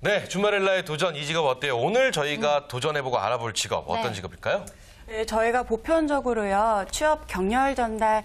네, 주말엘라의 도전 이 직업 어때요? 오늘 저희가 도전해보고 알아볼 직업 어떤 직업일까요? 네, 저희가 보편적으로요 취업 경력 전달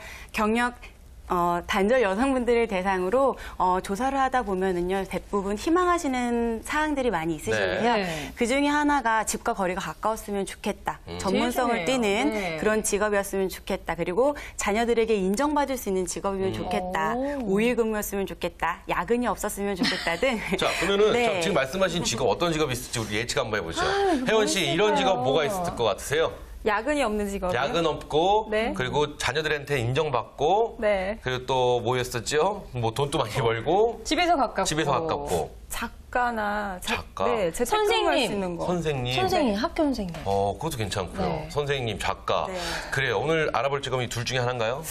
단절 여성분들을 대상으로 조사를 하다 보면은요 대부분 희망하시는 사항들이 많이 있으신데요. 네. 그 중에 하나가 집과 거리가 가까웠으면 좋겠다. 전문성을 띠는 그런 직업이었으면 좋겠다. 그리고 자녀들에게 인정받을 수 있는 직업이면 좋겠다. 5일 근무였으면 좋겠다. 야근이 없었으면 좋겠다 등. 자, 그러면은 네. 지금 말씀하신 직업 어떤 직업이 있을지 우리 예측 한번 해보죠. 혜원 씨, 이런 직업 뭐가 있을 것 같으세요? 야근이 없는 직업이요? 야근 없고, 네. 그리고 자녀들한테 인정받고, 네. 그리고 또 뭐였었죠? 뭐 돈도 많이 벌고, 집에서 가깝고. 집에서 가깝고, 작가나 작가. 네, 재택근무할 수 있는 거. 선생님. 학교 선생님. 그것도 괜찮고요. 네. 선생님, 작가. 네. 그래요. 오늘 알아볼 직업이 둘 중에 하나인가요?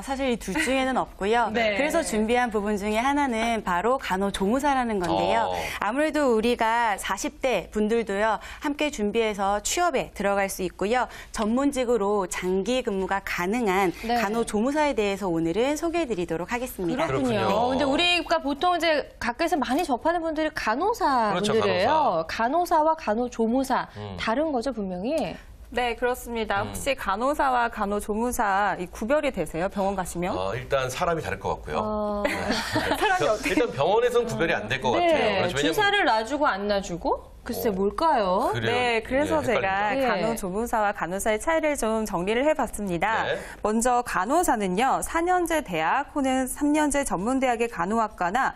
사실 이 둘 중에는 없고요. 네. 그래서 준비한 부분 중에 하나는 바로 간호조무사라는 건데요. 아무래도 우리가 40대 분들도요, 함께 준비해서 취업에 들어갈 수 있고요. 전문직으로 장기 근무가 가능한 네. 간호조무사에 대해서 오늘은 소개해드리도록 하겠습니다. 그렇군요. 근데 우리가 보통 이제 가까이서 많이 접하는 분들이 간호사 그렇죠, 분들이에요. 간호사와 간호조무사 다른 거죠, 분명히. 네, 그렇습니다. 혹시 간호사와 간호조무사 이 구별이 되세요? 병원 가시면? 일단 사람이 다를 것 같고요. 사람이 어떻게? 일단 병원에서는 구별이 안 될 것 같아요. 네, 그렇죠. 왜냐면- 주사를 놔주고 안 놔주고? 글쎄, 뭘까요? 그래요. 네, 그래서 네, 제가 헷갈리죠. 간호조무사와 간호사의 차이를 좀 정리를 해봤습니다. 네. 먼저 간호사는요, 4년제 대학 혹은 3년제 전문대학의 간호학과나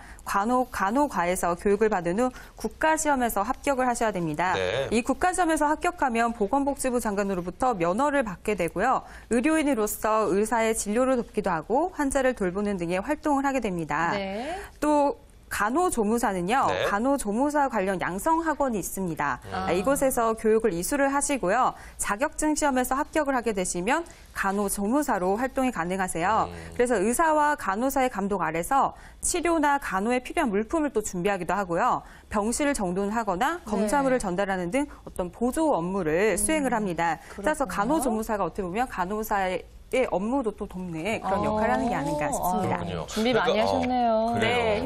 간호과에서 교육을 받은 후 국가시험에서 합격을 하셔야 됩니다. 네. 이 국가시험에서 합격하면 보건복지부 장관으로부터 면허를 받게 되고요. 의료인으로서 의사의 진료를 돕기도 하고 환자를 돌보는 등의 활동을 하게 됩니다. 네. 또 간호조무사는요, 네. 간호조무사 관련 양성학원이 있습니다. 이곳에서 교육을 이수를 하시고요, 자격증 시험에서 합격을 하게 되시면 간호조무사로 활동이 가능하세요. 그래서 의사와 간호사의 감독 아래서 치료나 간호에 필요한 물품을 또 준비하기도 하고요, 병실을 정돈하거나 검사물을 전달하는 등 어떤 보조 업무를 수행을 합니다. 따라서 간호조무사가 어떻게 보면 간호사의 업무도 또 돕는 그런 역할을 하는 게 아닌가 싶습니다. 그렇군요. 준비 많이 그러니까, 하셨네요. 그래요. 네,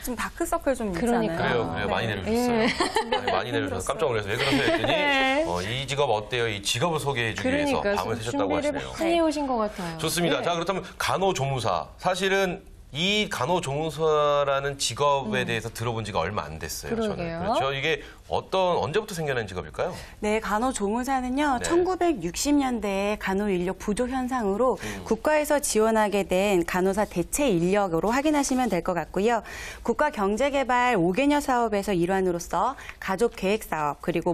좀 다크서클 좀 그러니까요. 있잖아요. 그래요. 많이 내려주셨어요. 많이 내려주셔서 깜짝 놀라서 왜 그러세요 했더니 네. 이 직업 어때요? 이 직업을 소개해주기 위해서 밤을 새셨다고 준비를 하시네요. 많이 해오신 것 같아요. 좋습니다. 네. 자, 그렇다면 간호조무사. 사실은 이 간호조무사라는 직업에 대해서 들어본 지가 얼마 안 됐어요. 그러게요. 저는. 그렇죠. 이게 언제부터 생겨난 직업일까요? 네, 간호조무사는요, 네. 1960년대에 간호인력 부족 현상으로 국가에서 지원하게 된 간호사 대체 인력으로 확인하시면 될 것 같고요. 국가경제개발 5개년 사업에서 일환으로서 가족계획사업, 그리고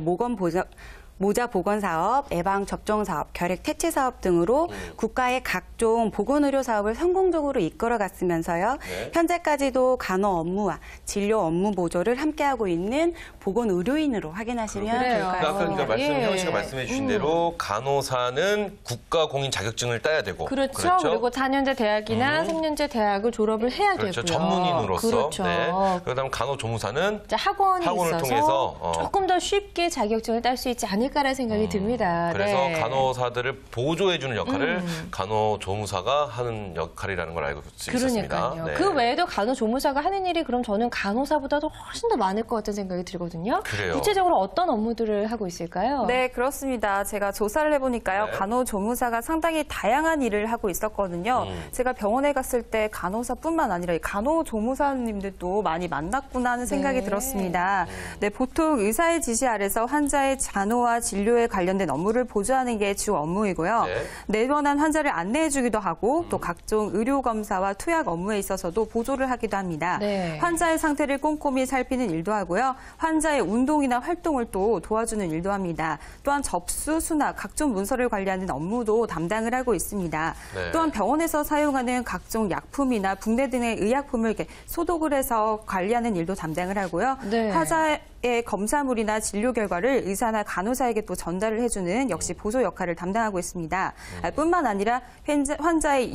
모자 보건 사업, 예방 접종 사업, 결핵 퇴치 사업 등으로 국가의 각종 보건의료 사업을 성공적으로 이끌어갔으면서요. 네. 현재까지도 간호 업무와 진료 업무 보조를 함께하고 있는 보건의료인으로 확인하시면 그래요. 될까요? 그러니까 예. 혜원 씨가 말씀해 주신 대로 간호사는 국가 공인 자격증을 따야 되고 그렇죠. 그리고 4년제 대학이나 3년제 대학을 졸업을 해야 그렇죠. 되고요. 전문인으로서. 그렇죠. 네. 그러다면 간호조무사는 이제 학원이 학원을 있어서 통해서 조금 더 쉽게 자격증을 딸 수 있지 않을까라는 생각이 듭니다. 그래서 네. 간호사들을 보조해주는 역할을 간호조무사가 하는 역할이라는 걸 알고 있습니다. 그러니까요. 네. 그 외에도 간호조무사가 하는 일이 그럼 저는 간호사보다도 훨씬 더 많을 것 같은 생각이 들거든요. 그래요. 구체적으로 어떤 업무들을 하고 있을까요? 네, 그렇습니다. 제가 조사를 해보니까요, 네. 간호조무사가 상당히 다양한 일을 하고 있었거든요. 제가 병원에 갔을 때 간호사뿐만 아니라 이 간호조무사님들도 많이 만났구나 하는 생각이 네. 들었습니다. 네, 보통 의사의 지시 아래서 환자의 간호와 진료에 관련된 업무를 보조하는 게 주 업무이고요. 네. 내원한 환자를 안내해주기도 하고 또 각종 의료검사와 투약 업무에 있어서도 보조를 하기도 합니다. 네. 환자의 상태를 꼼꼼히 살피는 일도 하고요. 환자의 운동이나 활동을 또 도와주는 일도 합니다. 또한 접수, 수납, 각종 문서를 관리하는 업무도 담당을 하고 있습니다. 네. 또한 병원에서 사용하는 각종 약품이나 붕대 등의 의약품을 이렇게 소독을 해서 관리하는 일도 담당을 하고요. 네. 환자의 검사물이나 진료 결과를 의사나 간호사에게 또 전달을 해주는 역시 보조 역할을 담당하고 있습니다. 뿐만 아니라 환자의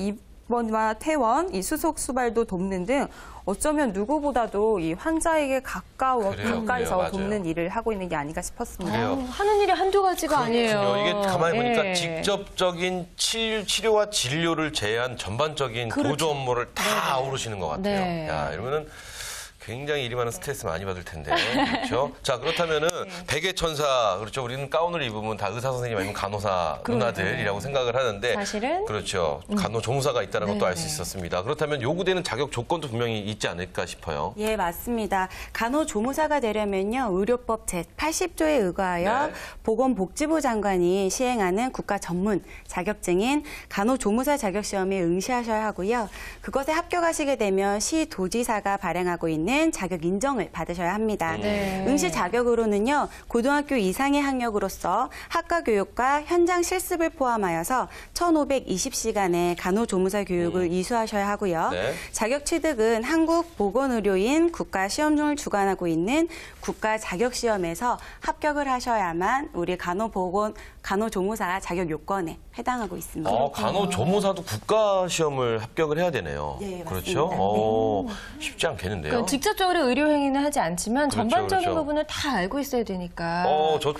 입원과 퇴원, 이 수속 수발도 돕는 등 어쩌면 누구보다도 이 환자에게 가까이서 그래요. 돕는 일을 하고 있는 게 아닌가 싶었습니다. 그래요. 하는 일이 한두 가지가 아니에요. 이게 가만히 보니까 예. 직접적인 치료와 진료를 제한 전반적인 그렇죠. 보조 업무를 다 아우르시는 것 같아요. 네. 야, 이러면은 굉장히 일이 많은 스트레스 많이 받을 텐데. 그렇죠? 자, 그렇다면은 백의 천사, 그렇죠. 우리는 가운을 입으면 다 의사 선생님 아니면 간호사 누나들이라고 생각을 하는데 사실은 그렇죠. 간호조무사가 있다는 것도 알 수 있었습니다. 그렇다면 요구되는 자격 조건도 분명히 있지 않을까 싶어요. 예, 맞습니다. 간호조무사가 되려면요, 의료법 제80조에 의거하여 네. 보건복지부 장관이 시행하는 국가 전문 자격증인 간호조무사 자격시험에 응시하셔야 하고요. 그것에 합격하시게 되면 시도지사가 발행하고 있는 자격 인정을 받으셔야 합니다. 네. 응시 자격으로는요, 고등학교 이상의 학력으로서 학과 교육과 현장 실습을 포함하여서 1,520시간의 간호조무사 교육을 이수하셔야 하고요. 네. 자격 취득은 한국보건의료인 국가시험중을 주관하고 있는 국가자격시험에서 합격을 하셔야만 우리 간호조무사 자격 요건에 해당하고 있습니다. 간호조무사도 국가시험을 합격을 해야 되네요. 네, 그렇죠? 맞습니다. 쉽지 않겠는데요. 그러니까 직접적으로 의료 행위는 하지 않지만 그렇죠, 전반적인 그렇죠. 부분을 다 알고 있어야 되니까. 저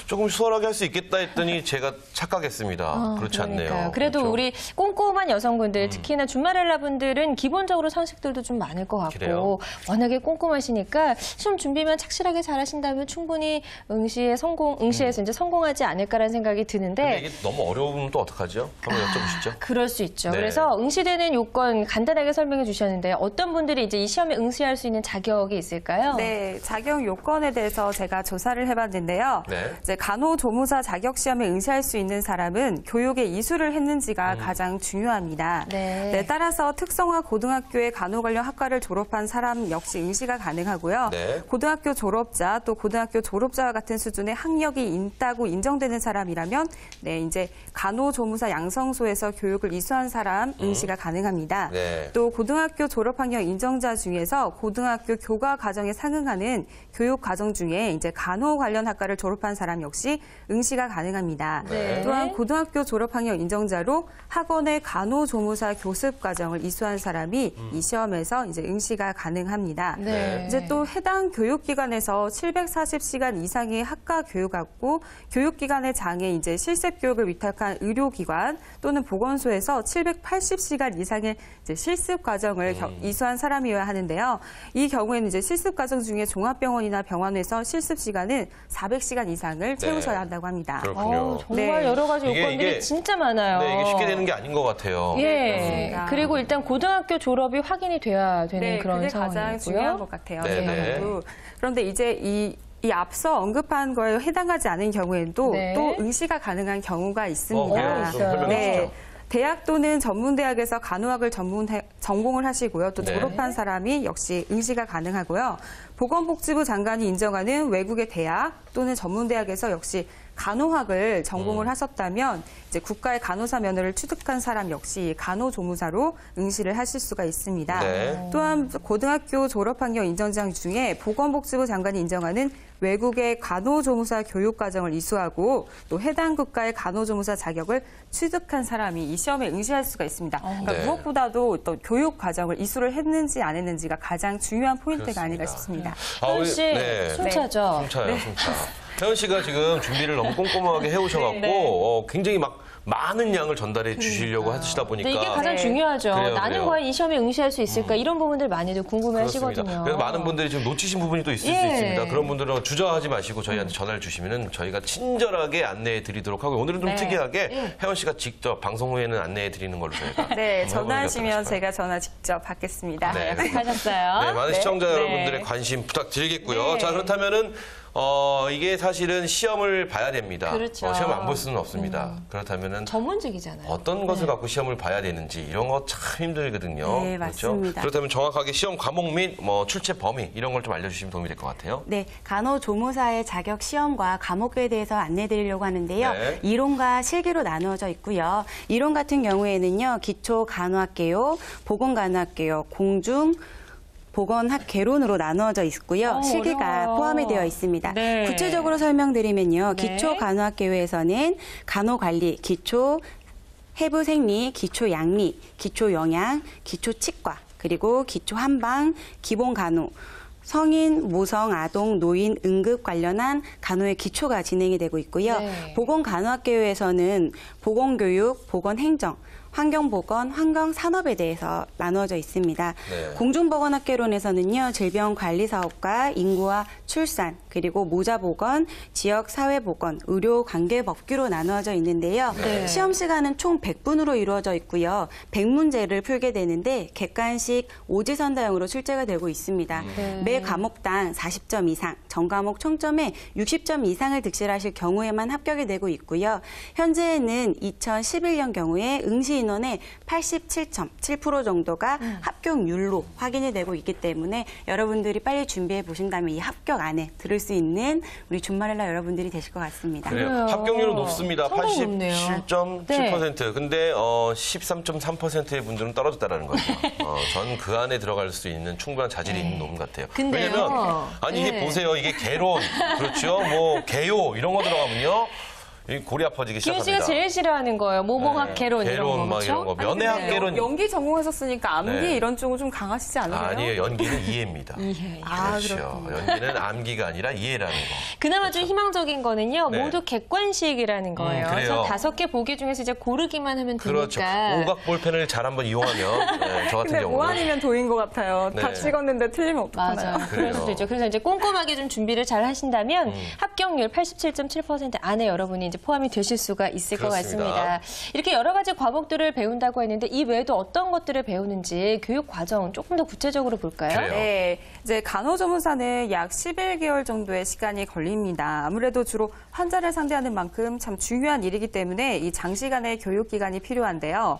조금 수월하게 할 수 있겠다 했더니 제가 착각했습니다. 그렇지 않네요. 그러니까요. 그래도 그렇죠? 우리 꼼꼼한 여성분들, 특히나 준마렐라 분들은 기본적으로 상식들도 좀 많을 것 같고 그래요? 워낙에 꼼꼼하시니까 시험 준비만 착실하게 잘하신다면 충분히 응시에서 이제 성공하지 않을까라는 생각이 드는데. 근데 이게 너무 어려우면 또 어떡하죠? 한번 여쭤보시죠. 그럴 수 있죠. 네. 그래서 응시되는 요건 간단하게 설명해 주셨는데 어떤 분들이 이제 이 시험에 응시할 수 있는 자격이 있을까요? 네, 자격 요건에 대해서 제가 조사를 해봤는데요. 네. 이제 간호조무사 자격시험에 응시할 수 있는 사람은 교육에 이수를 했는지가 가장 중요합니다. 네. 따라서 특성화 고등학교의 간호 관련 학과를 졸업한 사람 역시 응시가 가능하고요. 네. 고등학교 졸업자 또 고등학교 졸업자와 같은 수준의 학력이 있다고 인정되는 사람이라면 이제 간호조무사 양성소에서 교육을 이수한 사람 응시가 가능합니다. 네. 또 고등학교 졸업학력 인정자 중에서 고등학교 교과 과정에 상응하는 교육 과정 중에 이제 간호 관련 학과를 졸업한 사람 역시 응시가 가능합니다. 네. 또한 고등학교 졸업학력 인정자로 학원의 간호조무사 교습 과정을 이수한 사람이 이 시험에서 이제 응시가 가능합니다. 네. 이제 또 해당 교육기관에서 740시간 이상의 학과 교육하고 교육기관의 장에 이제 실습 교육을 위탁한 의료기관 또는 보건소에서 780시간 이상의 이제 실습 과정을 이수한 사람이어야 하는데요. 이 경우에는 이제 실습 과정 중에 종합병원이나 병원에서 실습 시간은 400시간 이상을 채우셔야 한다고 합니다. 그렇군요. 정말 네. 여러 가지 요건들이 이게 진짜 많아요. 네, 이게 쉽게 되는 게 아닌 것 같아요. 예. 그렇습니다. 그리고 일단 고등학교 졸업이 확인이 돼야 되는 네, 그런 그게 상황이고요. 가장 중요한 것 같아요. 네, 제가 네. 봐도. 그런데 이제 이 앞서 언급한 거에 해당하지 않은 경우에도 네. 또 응시가 가능한 경우가 있습니다. 그래요? 좀 설명해 네. 주시죠. 대학 또는 전문대학에서 간호학을 전공을 하시고요. 또 네. 졸업한 사람이 역시 응시가 가능하고요. 보건복지부 장관이 인정하는 외국의 대학 또는 전문대학에서 역시 간호학을 전공을 하셨다면 이제 국가의 간호사 면허를 취득한 사람 역시 간호조무사로 응시를 하실 수가 있습니다. 네. 또한 고등학교 졸업학력 인정자 중에 보건복지부 장관이 인정하는 외국의 간호조무사 교육과정을 이수하고 또 해당 국가의 간호조무사 자격을 취득한 사람이 이 시험에 응시할 수가 있습니다. 그러니까 네. 무엇보다도 또 교육과정을 이수를 했는지 안 했는지가 가장 중요한 포인트가 아닌가 그렇습니다. 싶습니다. 혜연 씨, 네. 숨차죠? 숨차요, 숨차. 혜연 씨가 지금 준비를 너무 꼼꼼하게 해오셔갖고 굉장히 막 많은 양을 전달해 주시려고 하시다 보니까 네, 이게 가장 중요하죠. 그래요, 나는 그래요. 과연 이 시험에 응시할 수 있을까? 이런 부분들 많이들 궁금해하시거든요. 그렇습니다. 그래서 많은 분들이 지금 놓치신 부분이 또 있을 수 예. 있습니다. 그런 분들은 주저하지 마시고 저희한테 전화를 주시면 저희가 친절하게 안내해 드리도록 하고 오늘은 좀 네. 특이하게 혜원 씨가 직접 방송 후에는 안내해 드리는 걸로 저희가 네, 한번 전화하시면 해보도록 제가 전화 직접 받겠습니다. 네. 하셨어요. 네, 많은 네. 시청자 네. 여러분들의 관심 부탁드리겠고요. 네. 자, 그렇다면은 이게 사실은 시험을 봐야 됩니다. 그렇죠. 시험 안 볼 수는 없습니다. 그렇다면은 전문직이잖아요. 어떤 것을 갖고 시험을 봐야 되는지 이런 거 참 힘들거든요. 네, 그렇죠? 맞습니다. 그렇다면 정확하게 시험 과목 및 출제 범위 이런 걸 좀 알려주시면 도움이 될 것 같아요. 네, 간호조무사의 자격 시험과 과목에 대해서 안내드리려고 하는데요. 네. 이론과 실기로 나누어져 있고요. 이론 같은 경우에는요, 기초간호학개요, 보건간호학개요, 공중 보건학개론으로 나누어져 있고요. 실기가 어려워요. 포함이 되어 있습니다. 네. 구체적으로 설명드리면요. 네. 기초간호학개요에서는 간호관리, 기초 해부생리, 기초양리, 기초영양, 기초치과, 그리고 기초한방, 기본간호, 성인, 모성, 아동, 노인, 응급 관련한 간호의 기초가 진행이 되고 있고요. 네. 보건간호학개요에서는 보건교육, 보건행정, 환경보건, 환경산업에 대해서 나누어져 있습니다. 네. 공중보건학개론에서는요, 질병관리사업과 인구와 출산, 그리고 모자보건, 지역사회보건, 의료관계법규로 나누어져 있는데요. 네. 시험 시간은 총 100분으로 이루어져 있고요. 100문제를 풀게 되는데 객관식 오지선다형으로 출제가 되고 있습니다. 매 과목당 40점 이상, 전과목 총점에 60점 이상을 득실하실 경우에만 합격이 되고 있고요. 현재는 2011년 경우에 응시 인원의 87.7% 정도가 합격률로 확인이 되고 있기 때문에 여러분들이 빨리 준비해 보신다면 이 합격 안에 들을 수 있는 우리 준마렐라 여러분들이 되실 것 같습니다. 그래요. 그래요. 합격률은 높습니다. 상당히 높네요. 87.7%. 근데 13.3%의 분들은 떨어졌다라는 거죠. 전 그 안에 들어갈 수 있는 충분한 자질이 있는 놈 같아요. 근데요. 왜냐면 아니 이게 네. 보세요. 이게 개론, 그렇죠? 뭐 개요 이런 거 들어가면요. 이 골이 아파지기 김 시작합니다. 씨가 제일 싫어하는 거예요. 모공학 개론 이런 거. 개론 막 그렇죠? 이런 거. 면회학 개론. 연기 전공하셨으니까 암기 네. 이런 쪽은 좀 강하시지 않으세요? 아니에요. 연기는 이해입니다. 이해. 그렇죠. 연기는 암기가 아니라 이해라는 거. 그나마 좀 희망적인 거는요. 네. 모두 객관식이라는 거예요. 그래요. 그래서 5개 보기 중에서 이제 고르기만 하면 그렇죠. 되니까. 오각 볼펜을 잘 한번 이용하면 저 같은 근데 경우는 뭐 아니면 도인 것 같아요. 다 네. 찍었는데 틀리면 어떡하나요? 맞아요. 그래요. 그럴 수도 있죠. 그래서 이제 꼼꼼하게 좀 준비를 잘 하신다면 합격률 87.7% 안에 여러분이 이제 포함이 되실 수가 있을 것 그렇습니다. 같습니다. 이렇게 여러 가지 과목들을 배운다고 했는데 이 외에도 어떤 것들을 배우는지 교육 과정 조금 더 구체적으로 볼까요? 그래요. 네, 이제 간호조무사는 약 11개월 정도의 시간이 걸립니다. 아무래도 주로 환자를 상대하는 만큼 참 중요한 일이기 때문에 이 장시간의 교육 기간이 필요한데요.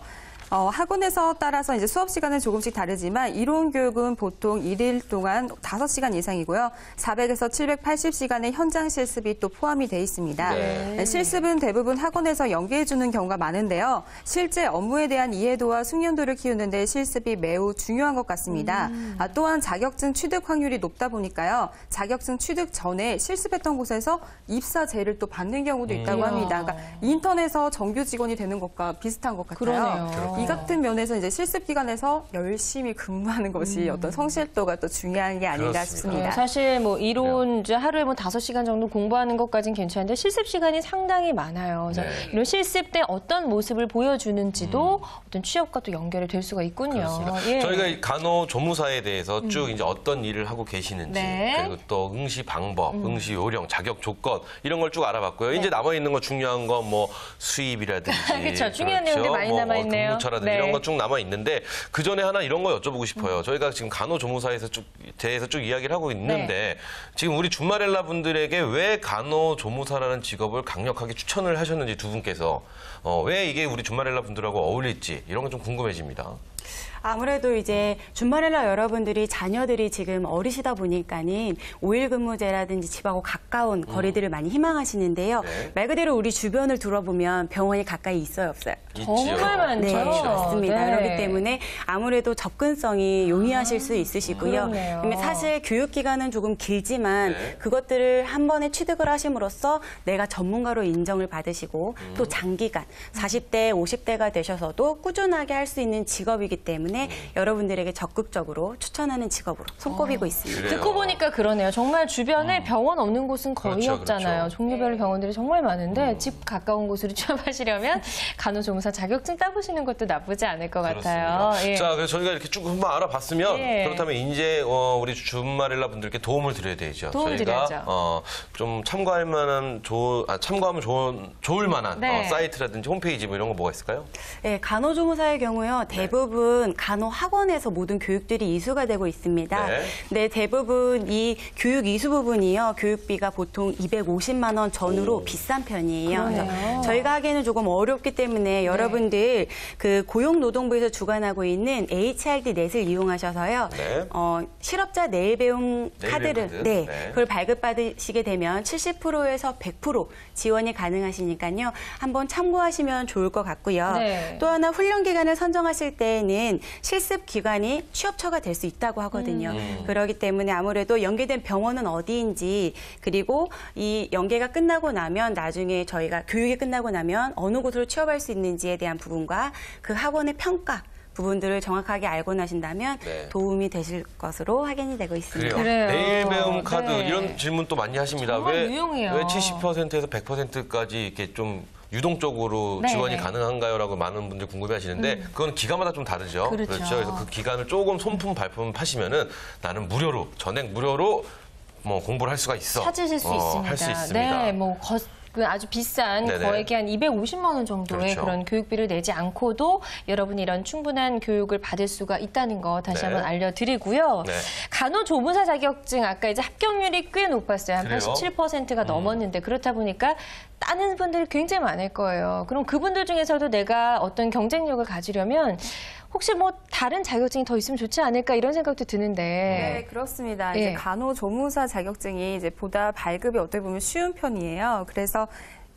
학원에서 따라서 이제 수업 시간은 조금씩 다르지만 이론 교육은 보통 1일 동안 5시간 이상이고요. 400에서 780시간의 현장 실습이 또 포함이 돼 있습니다. 네. 실습은 대부분 학원에서 연계해 주는 경우가 많은데요. 실제 업무에 대한 이해도와 숙련도를 키우는데 실습이 매우 중요한 것 같습니다. 또한 자격증 취득 확률이 높다 보니까요. 자격증 취득 전에 실습했던 곳에서 입사제를 또 받는 경우도 있다고 합니다. 그러니까 인턴에서 정규 직원이 되는 것과 비슷한 것 같아요. 그러네요. 이 같은 면에서 이제 실습 기간에서 열심히 근무하는 것이 어떤 성실도가 또 중요한 게 아닌가 그렇습니다. 싶습니다. 사실 뭐 이론 이제 하루에 뭐 5시간 정도 공부하는 것까지는 괜찮은데 실습 시간이 상당히 많아요. 그래서 네. 이런 실습 때 어떤 모습을 보여주는지도 어떤 취업과 또 연결이 될 수가 있군요. 그렇습니다. 예. 저희가 이 간호조무사에 대해서 쭉 이제 어떤 일을 하고 계시는지 네. 그리고 또 응시 방법, 응시 요령, 자격 조건 이런 걸 쭉 알아봤고요. 이제 남아 있는 거 중요한 거 뭐 수입이라든지 그쵸. 중요한 내용들 많이 남아있네요. 근무처라든지 네. 이런 거 쭉 남아 있는데 그 전에 하나 이런 거 여쭤보고 싶어요. 저희가 지금 간호조무사에서 대해서 쭉 이야기를 하고 있는데 네. 지금 우리 준마렐라 분들에게 왜 간호조무사라는 직업을 강력하게 추천을 하셨는지 두 분께서 왜 이게 우리 준마렐라 분들하고 어울릴지 이런 건 좀 궁금해집니다. 아무래도 이제 준마렐라 여러분들이 자녀들이 지금 어리시다 보니까는 5일 근무제라든지 집하고 가까운 거리들을 많이 희망하시는데요. 네. 말 그대로 우리 주변을 둘러보면 병원이 가까이 있어요, 없어요? 정말 많죠. 네, 맞습니다. 네. 그렇기 때문에 아무래도 접근성이 용이하실 수 있으시고요. 그렇네요. 근데 사실 교육 기간은 조금 길지만 네. 그것들을 한 번에 취득을 하심으로써 내가 전문가로 인정을 받으시고 또 장기간 40대, 50대가 되셔서도 꾸준하게 할 수 있는 직업이기 때문에 여러분들에게 적극적으로 추천하는 직업으로 손꼽이고 있습니다. 그래요. 듣고 보니까 그러네요. 정말 주변에 병원 없는 곳은 거의 그렇죠, 없잖아요. 그렇죠. 종류별로 병원들이 정말 많은데 집 가까운 곳으로 취업하시려면 간호조무사 자격증 따보시는 것도 나쁘지 않을 것 같아요. 그렇습니다. 예. 자, 그래서 저희가 이렇게 쭉 한번 알아봤으면 예. 그렇다면 이제 우리 준마렐라 분들께 도움을 드려야 되죠. 도움 저희가 드려야죠. 좀 참고할 만한 참고하면 좋을 만한 네. 사이트라든지 홈페이지 뭐 이런 거 뭐가 있을까요? 네, 간호조무사의 경우요. 대부분 간호학원에서 모든 교육들이 이수가 되고 있습니다. 네. 네, 대부분 이 교육 이수 부분이요. 교육비가 보통 250만 원 전후로 비싼 편이에요. 그러네요. 그래서 저희가 하기에는 조금 어렵기 때문에 여러분들 그 고용노동부에서 주관하고 있는 HRD 넷을 이용하셔서요. 네. 실업자 내일 배움 내일 카드를 배움 카드. 네, 네. 그걸 발급받으시게 되면 70%에서 100% 지원이 가능하시니까요. 한번 참고하시면 좋을 것 같고요. 네. 또 하나 훈련 기간을 선정하실 때에는 실습 기관이 취업처가 될 수 있다고 하거든요. 그렇기 때문에 아무래도 연계된 병원은 어디인지 그리고 이 연계가 끝나고 나면 나중에 저희가 교육이 끝나고 나면 어느 곳으로 취업할 수 있는지에 대한 부분과 그 학원의 평가 부분들을 정확하게 알고 나신다면 네. 도움이 되실 것으로 확인이 되고 있습니다. 그래요. 그래요. 내일 배움 카드 네. 이런 질문 또 많이 하십니다. 정말 유용해요. 왜 70%에서 100%까지 이렇게 좀 유동적으로 네, 지원이 네. 가능한가요라고 많은 분들이 궁금해하시는데 그건 기관마다 좀 다르죠. 그렇죠. 그래서 그 기간을 조금 손품 발품 하시면은 나는 무료로 전액 무료로 뭐 공부를 할 수가 있어. 찾으실 수 있습니다. 할 수 있습니다. 네, 뭐 그 아주 비싼 네네. 거액이 한 250만 원 정도의 그렇죠. 그런 교육비를 내지 않고도 여러분이 이런 충분한 교육을 받을 수가 있다는 거 다시 네. 한번 알려드리고요. 네. 간호조무사 자격증 아까 이제 합격률이 꽤 높았어요. 한 그래요? 87%가 넘었는데 그렇다 보니까 따는 분들이 굉장히 많을 거예요. 그럼 그분들 중에서도 내가 어떤 경쟁력을 가지려면 혹시 뭐 다른 자격증이 더 있으면 좋지 않을까 이런 생각도 드는데. 네, 그렇습니다. 예. 이제 간호조무사 자격증이 이제 보다 발급이 어떻게 보면 쉬운 편이에요. 그래서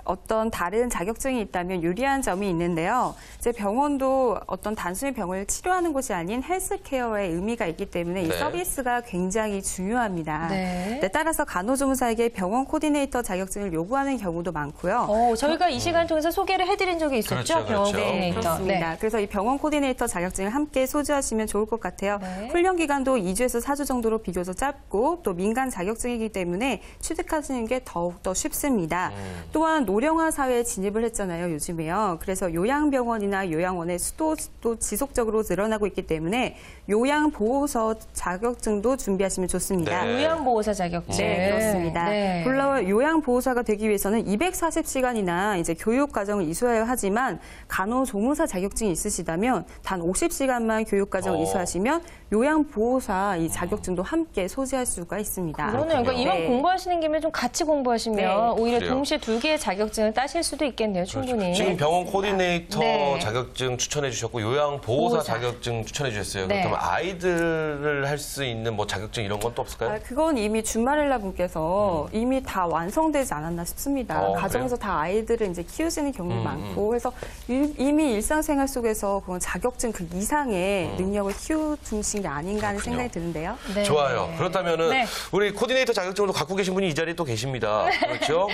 어떤 다른 자격증이 있다면 유리한 점이 있는데요. 이제 병원도 어떤 단순히 병을 치료하는 곳이 아닌 헬스케어의 의미가 있기 때문에 이 네. 서비스가 굉장히 중요합니다. 네. 네, 따라서 간호조무사에게 병원 코디네이터 자격증을 요구하는 경우도 많고요. 저희가 이 시간 통해서 소개를 해드린 적이 있었죠. 그렇죠, 병원 그렇죠. 코디네이터. 그렇습니다. 그래서 이 병원 코디네이터 자격증을 함께 소지하시면 좋을 것 같아요. 네. 훈련 기간도 2주에서 4주 정도로 비교적 짧고 또 민간 자격증이기 때문에 취득하시는 게 더욱더 쉽습니다. 또한 노령화 사회에 진입을 했잖아요, 요즘에요. 그래서 요양병원이나 요양원의 수도도 지속적으로 늘어나고 있기 때문에 요양보호서 자격증도 준비하시면 좋습니다. 네. 요양보호사 자격증. 네, 그렇습니다. 네. 물론 요양보호사가 되기 위해서는 240시간이나 이제 교육 과정을 이수해야 하지만 간호조무사 자격증이 있으시다면 단 50시간만 교육 과정을 어. 이수하시면 요양보호사 이 자격증도 함께 소지할 수가 있습니다. 그러네요. 그러니까 이왕 네. 공부하시는 김에 좀 같이 공부하시면 네. 오히려 그래요. 동시에 두 개의 자격증을 따실 수도 있겠네요. 충분히. 지금 병원 코디네이터 네. 자격증 추천해 주셨고 요양보호사 보호사. 자격증 추천해 주셨어요. 네. 그렇다면 아이들을 할 수 있는 뭐 자격증 이런 건 또 없을까요? 그건 이미 준마렐라 분께서 이미 다 완성되지 않았나 싶습니다. 가정에서 다 아이들을 이제 키우시는 경우도 많고 그래서 이미 일상생활 속에서 그런 자격증 그 이상의 능력을 키워주신 게 아닌가 하는 생각이 드는데요. 네. 좋아요. 그렇다면은 네. 우리 코디네이터 자격증도 갖고 계신 분이 이 자리에 또 계십니다. 그렇죠?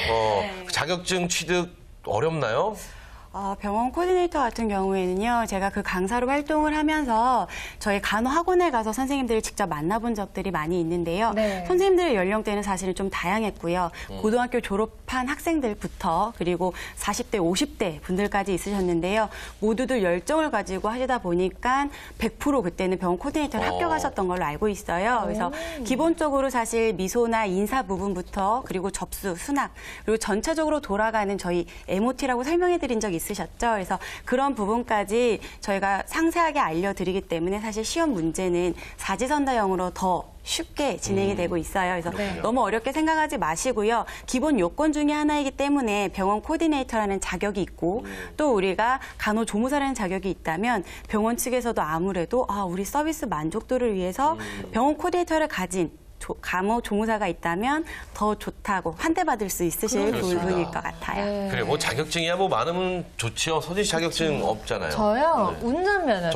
자격증 취득 어렵나요? 병원 코디네이터 같은 경우에는요, 제가 그 강사로 활동을 하면서 저희 간호학원에 가서 선생님들을 직접 만나본 적들이 많이 있는데요. 네. 선생님들의 연령대는 사실은 좀 다양했고요. 고등학교 졸업한 학생들부터 그리고 40대, 50대 분들까지 있으셨는데요. 모두들 열정을 가지고 하시다 보니까 100% 그때는 병원 코디네이터를 합격하셨던 걸로 알고 있어요. 그래서 기본적으로 사실 미소나 인사 부분부터 그리고 접수, 수납, 그리고 전체적으로 돌아가는 저희 MOT라고 설명해드린 적이 있으셨죠. 그래서 그런 부분까지 저희가 상세하게 알려드리기 때문에 사실 시험 문제는 사지선다형으로 더 쉽게 진행이 되고 있어요. 그래서 너무 어렵게 생각하지 마시고요. 기본 요건 중에 하나이기 때문에 병원 코디네이터라는 자격이 있고 또 우리가 간호조무사라는 자격이 있다면 병원 측에서도 아무래도 우리 서비스 만족도를 위해서 병원 코디네이터를 가진 간호조무사가 있다면 더 좋다고 환대받을 수 있으실 부분일 것 같아요. 네. 그래, 뭐 자격증이야 뭐 많으면 좋지요. 서진 씨 자격증 없잖아요. 저요? 운전면허.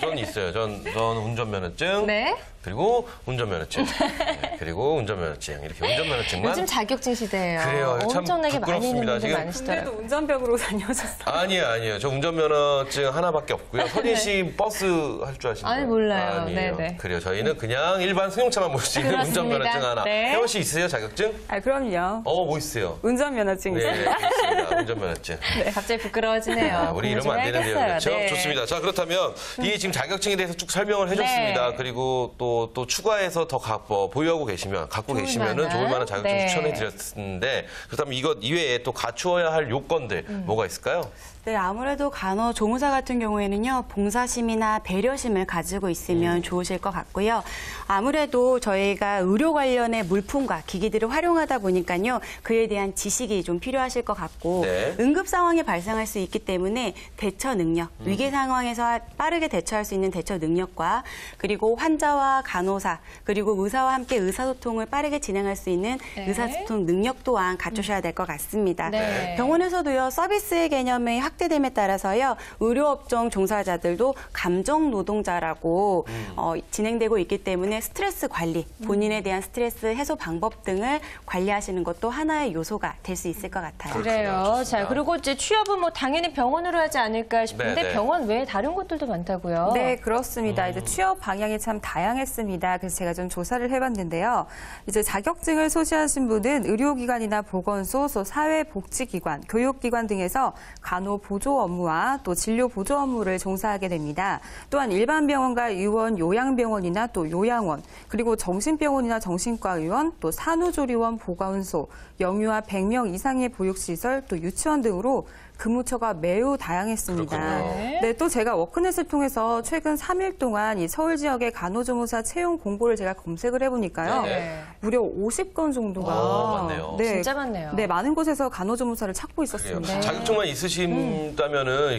저는 있어요. 저는 운전면허증. 네. 그리고 운전면허증. 네, 그리고 운전면허증. 이렇게 운전면허증만. 요즘 자격증 시대예요. 그래요. 참 엄청나게 많이 있는 부끄럽습니다. 분들 지금 많으시더라고요. 그래도 운전병으로 다녀오셨어요. 아니에요. 저 운전면허증 하나밖에 없고요. 서진 씨 버스 할 줄 아시나요? 아니, 몰라요. 아니에요. 네네. 그래요. 저희는 그냥 일반 승용차만 몰 수 있는 그렇습니다. 운전면허증 하나. 네. 혜원 씨 있으세요, 자격증? 그럼요. 뭐 있어요? 운전면허증 있어요. 네, 있습니다. 운전면허증. 갑자기 부끄러워지네요. 우리 공부 좀 이러면 안 되는데요. 해야겠어요. 그렇죠? 네. 좋습니다. 자, 그렇다면 이 지금 자격증에 대해서 쭉 설명을 해줬습니다. 네. 그리고 또 추가해서 더 보유하고 계시면, 갖고 계시면은 좋을 만한 자격증 네. 추천해 드렸는데, 그렇다면 이것 이외에 또 갖추어야 할 요건들 뭐가 있을까요? 네, 아무래도 간호조무사 같은 경우에는요, 봉사심이나 배려심을 가지고 있으면 좋으실 것 같고요. 아무래도 저희가 의료 관련의 물품과 기기들을 활용하다 보니까요, 그에 대한 지식이 좀 필요하실 것 같고, 네. 응급 상황이 발생할 수 있기 때문에 대처 능력, 위기 상황에서 빠르게 대처할 수 있는 대처 능력과 그리고 환자와 간호사, 그리고 의사와 함께 의사소통을 빠르게 진행할 수 있는 네. 의사소통 능력 또한 갖추셔야 될 것 같습니다. 네. 병원에서도요, 서비스의 개념의 확대됨에 따라서요. 의료업종 종사자들도 감정 노동자라고 진행되고 있기 때문에 스트레스 관리, 본인에 대한 스트레스 해소 방법 등을 관리하시는 것도 하나의 요소가 될 수 있을 것 같아요. 그래요. 좋습니다. 자, 그리고 이제 취업은 뭐 당연히 병원으로 하지 않을까 싶은데 네. 병원 외에 다른 곳들도 많다고요. 네, 그렇습니다. 이제 취업 방향이 참 다양했습니다. 그래서 제가 좀 조사를 해봤는데요. 이제 자격증을 소지하신 분은 의료기관이나 보건소, 또 사회복지기관, 교육기관 등에서 간호보조 업무와 또 진료보조 업무를 종사하게 됩니다. 또한 일반 병원과 의원, 요양병원이나 또 요양원, 그리고 정신병원이나 정신과의원, 또 산후조리원, 보건소, 영유아 100명 이상의 보육시설, 또 유치원 등으로 근무처가 매우 다양했습니다. 그렇군요. 네, 또 제가 워크넷을 통해서 최근 3일 동안 이 서울 지역의 간호조무사 채용 공고를 제가 검색을 해보니까요. 네. 무려 50건 정도가 많네요. 진짜 많네요. 네, 많은 곳에서 간호조무사를 찾고 그래요. 있었습니다. 자격증만 있으신다면은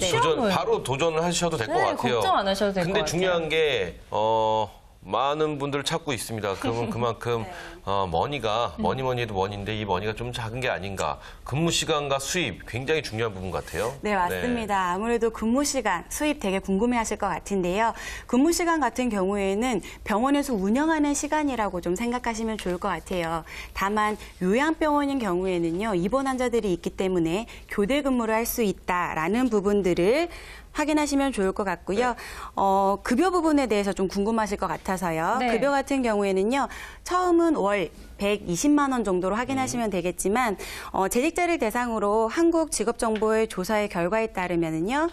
바로 도전을 하셔도 될 것 네, 같아요. 걱정 안 하셔도 될 것 근데 같아요. 중요한 게 많은 분들을 찾고 있습니다. 그러면 그만큼 머니가 뭐니 해도 머니인데 이 머니가 좀 작은 게 아닌가. 근무 시간과 수입 굉장히 중요한 부분 같아요. 네, 맞습니다. 아무래도 근무 시간, 수입 되게 궁금해하실 것 같은데요. 근무 시간 같은 경우에는 병원에서 운영하는 시간이라고 좀 생각하시면 좋을 것 같아요. 다만 요양병원인 경우에는요, 입원 환자들이 있기 때문에 교대 근무를 할 수 있다라는 부분들을 확인하시면 좋을 것 같고요. 급여 부분에 대해서 좀 궁금하실 것 같아서요. 네. 급여 같은 경우에는요, 처음은 월 120만 원 정도로 확인하시면 되겠지만 재직자를 대상으로 한국직업정보의 조사의 결과에 따르면은요.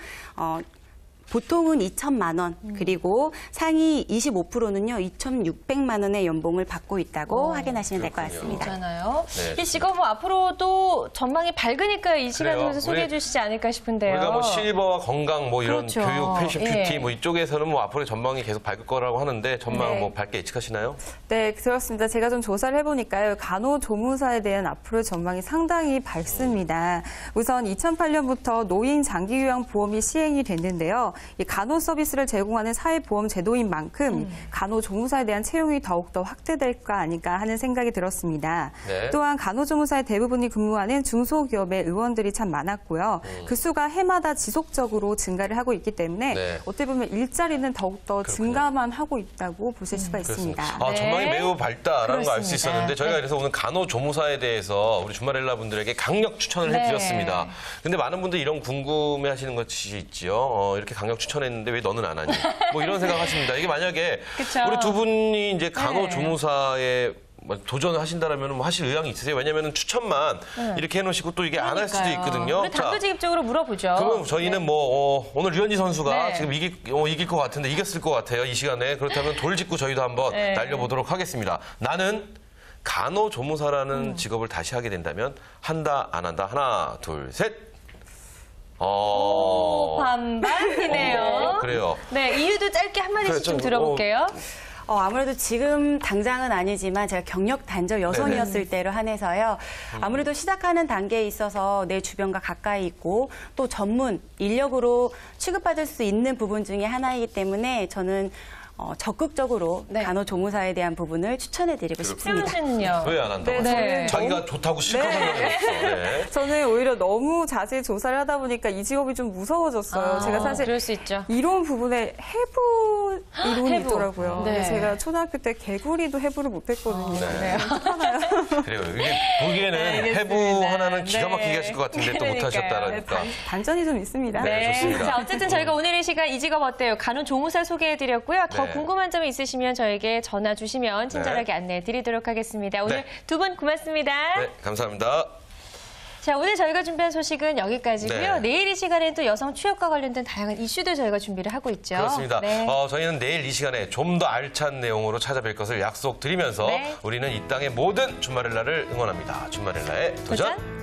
보통은 2천만 원, 그리고 상위 25%는요, 2,600만 원의 연봉을 받고 있다고 확인하시면 될 것 그렇군요. 같습니다. 있잖아요. 네, 이 직업 뭐 앞으로도 전망이 밝으니까 이 시간 그래요. 통해서 소개해 주시지 않을까 싶은데요. 우리가 뭐 실버와 건강 뭐 이런 그렇죠. 교육, 패션, 예. 뷰티 뭐 이쪽에서는 뭐 앞으로 전망이 계속 밝을 거라고 하는데 전망 네. 뭐 밝게 예측하시나요? 네, 그렇습니다. 제가 좀 조사를 해보니까요. 간호조무사에 대한 앞으로의 전망이 상당히 밝습니다. 우선 2008년부터 노인 장기요양보험이 시행이 됐는데요. 이 간호서비스를 제공하는 사회보험 제도인 만큼 간호조무사에 대한 채용이 더욱더 확대될까 아닐까 하는 생각이 들었습니다. 네. 또한 간호조무사의 대부분이 근무하는 중소기업의 의원들이 참 많았고요. 그 수가 해마다 지속적으로 증가를 하고 있기 때문에 네. 어떻게 보면 일자리는 더욱더 증가만 하고 있다고 보실 수가 있습니다. 아, 전망이 네. 매우 밝다라는 거 알 수 그렇습니다. 있었는데 저희가 네. 그래서 오늘 간호조무사에 대해서 우리 주말엘라 분들에게 강력 추천을 네. 해드렸습니다. 근데 많은 분들이 이런 궁금해하시는 것이 있지요. 이렇게 강력 추천했는데 왜 너는 안 하니? 뭐 이런 생각하십니다. 이게 만약에 그쵸. 우리 두 분이 이제 간호조무사에 도전을 하신다라면 뭐 하실 의향이 있으세요? 왜냐면은 추천만 이렇게 해놓으시고 또 이게 안 할 수도 그러니까요. 있거든요. 우리 단도직입적으로 물어보죠. 그러면 저희는 뭐 오늘 류현진 선수가 네. 지금 이길 것 같은데 이겼을 것 같아요. 이 시간에. 그렇다면 돌직구 저희도 한번 네. 날려보도록 하겠습니다. 나는 간호조무사라는 직업을 다시 하게 된다면 한다 안 한다. 하나 둘 셋. 반반이네요. 그래요. 네, 이유도 짧게 한마디씩 그래, 좀 좀, 들어볼게요. 아무래도 지금 당장은 아니지만 제가 경력 단절 여성이었을 때로 한해서요. 아무래도 시작하는 단계에 있어서 내 주변과 가까이 있고 또 전문 인력으로 취급받을 수 있는 부분 중에 하나이기 때문에 저는 적극적으로 네. 간호조무사에 대한 부분을 추천해드리고 세훈 싶습니다. 씨는요? 왜 안 한다고? 네. 자기가 좋다고 실컷 한다고 그랬어. 네. 저는 오히려 너무 자세히 조사를 하다 보니까 이 직업이 좀 무서워졌어요. 제가 사실 그럴 수 있죠. 이론 부분에 해부 이론이 해부. 있더라고요. 네. 제가 초등학교 때 개구리도 해부를 못했거든요. 네. 그래요. 이게 보기에는 해부 하나는 기가 막히게 하실 것 같은데 또 그러니까요. 못하셨다라니까. 단전이 좀 있습니다. 네, 좋습니다. 자, 어쨌든 저희가 오늘 이 시간 이 직업 어때요? 간호조무사 소개해드렸고요. 더 네. 궁금한 점이 있으시면 저에게 전화 주시면 친절하게 안내해드리도록 하겠습니다. 오늘 네. 두 분 고맙습니다. 네, 감사합니다. 자, 오늘 저희가 준비한 소식은 여기까지고요. 네. 내일 이 시간에는 또 여성 취업과 관련된 다양한 이슈들 저희가 준비를 하고 있죠. 그렇습니다. 네. 저희는 내일 이 시간에 좀 더 알찬 내용으로 찾아뵐 것을 약속드리면서 네. 우리는 이 땅의 모든 주말엘라를 응원합니다. 주말엘라의 도전.